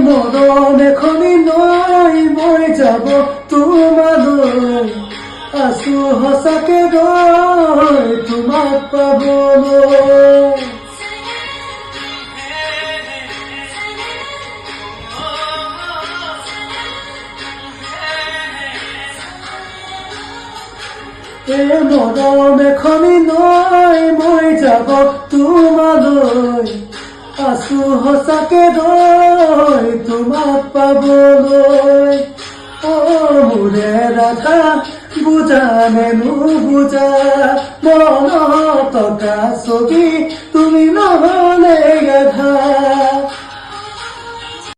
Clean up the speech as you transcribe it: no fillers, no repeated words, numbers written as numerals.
মৰম এখনি নাই মই যাব তোমালৈ, আছো সঁচাকে গৈ তোমাক পাবলৈ। মৰম এখনি নাই মই যাব তোমালৈ, আছো সঁচাকে গৈ তোমাক পাবলৈ। মোৰে ৰাধা বুজা নে নুবুজা, মনত থকা ছবি তুমি নহলে গাধা।